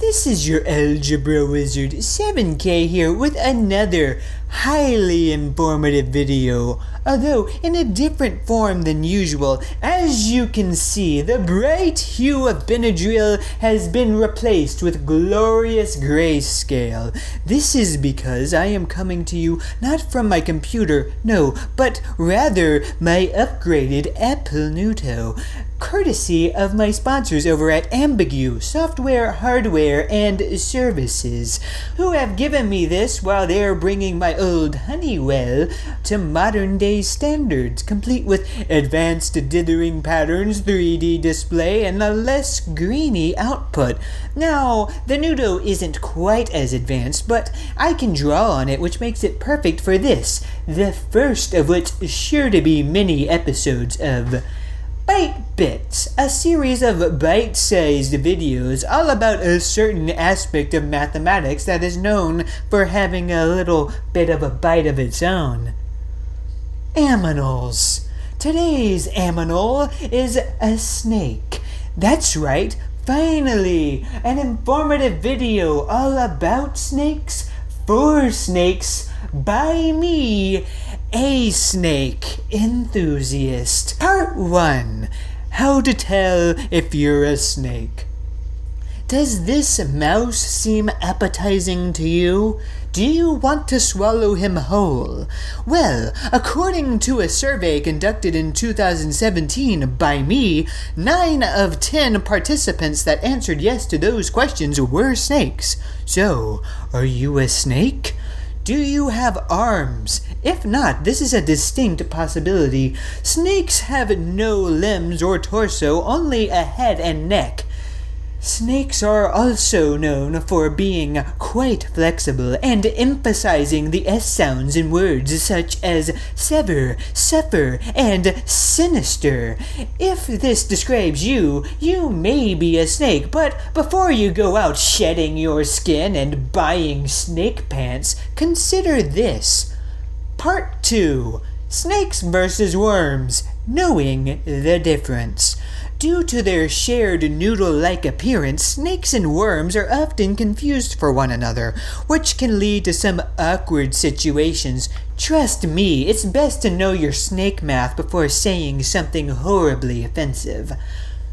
This is your Algebra Wizard 7K here with another highly informative video, although in a different form than usual. As you can see, the bright hue of Benadryl has been replaced with glorious grayscale. This is because I am coming to you not from my computer, no, but rather my upgraded Apple Nuto, courtesy of my sponsors over at Ambigu Software, Hardware, and Services, who have given me this while they are bringing my old Honeywell to modern day standards, complete with advanced dithering patterns, 3D display, and a less greeny output. Now, the Nuto isn't quite as advanced, but I can draw on it, which makes it perfect for this, the first of what's sure to be many episodes of Byte Bits, a series of bite-sized videos all about a certain aspect of mathematics that is known for having a little bit of a bite of its own. Aminals. Today's aminal is a snake. That's right, finally, an informative video all about snakes, for snakes, by me, a snake enthusiast. Part 1. How to tell if you're a snake. Does this mouse seem appetizing to you? Do you want to swallow him whole? Well, according to a survey conducted in 2017 by me, 9 of 10 participants that answered yes to those questions were snakes. So, are you a snake? Do you have arms? If not, this is a distinct possibility. Snakes have no limbs or torso, only a head and neck. Snakes are also known for being quite flexible and emphasizing the S sounds in words such as sever, suffer, and sinister. If this describes you, you may be a snake, but before you go out shedding your skin and buying snake pants, consider this. Part 2. Snakes versus worms. Knowing the difference. Due to their shared noodle-like appearance, snakes and worms are often confused for one another, which can lead to some awkward situations. Trust me, it's best to know your snake math before saying something horribly offensive.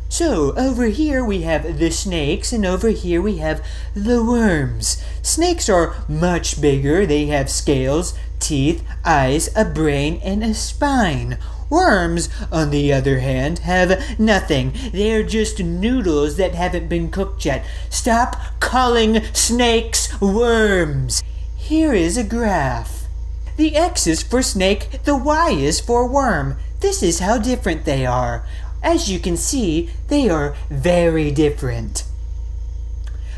So, over here we have the snakes, and over here we have the worms. Snakes are much bigger. They have scales, teeth, eyes, a brain, and a spine. Worms, on the other hand, have nothing. They're just noodles that haven't been cooked yet. Stop calling snakes worms. Here is a graph. The X is for snake, the Y is for worm. This is how different they are. As you can see, they are very different.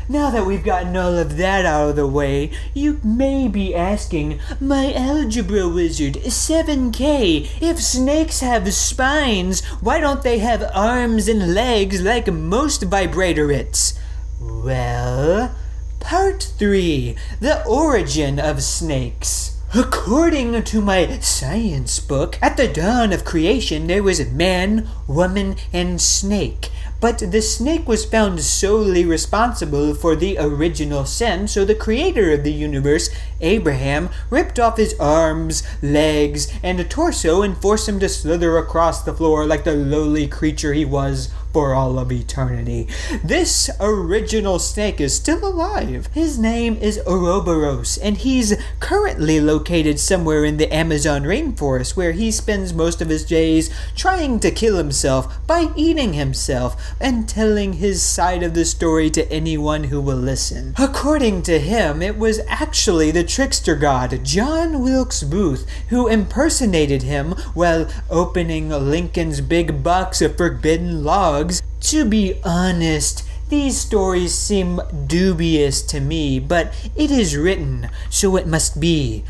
Now that we've gotten all of that out of the way, you may be asking, my Algebra Wizard 7K, if snakes have spines, why don't they have arms and legs like most vibratorites? Well, Part 3, the origin of snakes. According to my science book, at the dawn of creation there was man, woman, and snake. But the snake was found solely responsible for the original sin, so the creator of the universe, Abraham, ripped off his arms, legs, and torso and forced him to slither across the floor like the lowly creature he was for all of eternity. This original snake is still alive. His name is Ouroboros, and he's currently located somewhere in the Amazon rainforest, where he spends most of his days trying to kill himself by eating himself and telling his side of the story to anyone who will listen. According to him, it was actually the trickster god John Wilkes Booth who impersonated him while opening Lincoln's big box of forbidden logs. To be honest, these stories seem dubious to me, but it is written, so it must be.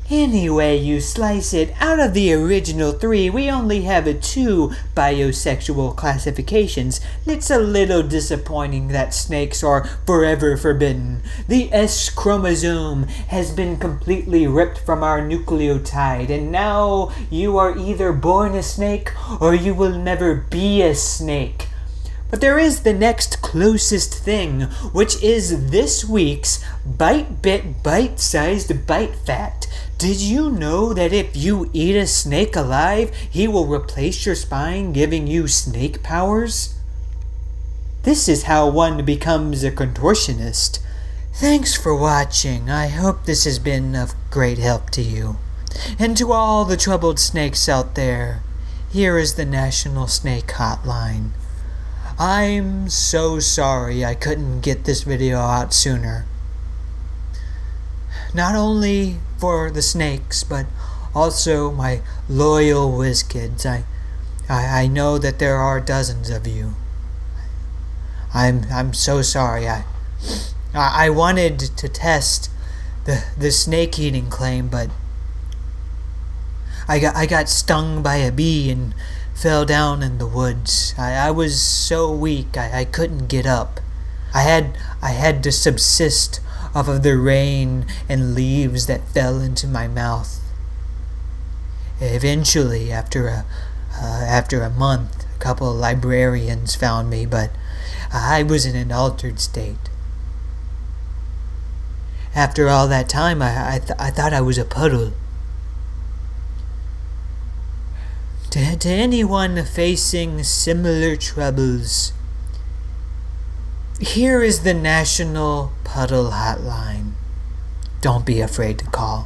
Anyway you slice it, out of the original 3, we only have 2 biosexual classifications. It's a little disappointing that snakes are forever forbidden. The S chromosome has been completely ripped from our nucleotide, and now you are either born a snake or you will never be a snake. But there is the next closest thing, which is this week's Bite Sized Bite Fact. Did you know that if you eat a snake alive, he will replace your spine, giving you snake powers? This is how one becomes a contortionist. Thanks for watching. I hope this has been of great help to you. And to all the troubled snakes out there, here is the National Snake Hotline. I'm so sorry I couldn't get this video out sooner. Not only for the snakes, but also my loyal WizKids. I know that there are dozens of you. I'm so sorry. I wanted to test the snake eating claim, but I got stung by a bee and fell down in the woods. I was so weak I couldn't get up. I had to subsist off of the rain and leaves that fell into my mouth. Eventually, after a month, a couple of librarians found me, but I was in an altered state. After all that time, I thought I was a puddle. To anyone facing similar troubles, here is the National Puddle Hotline. Don't be afraid to call.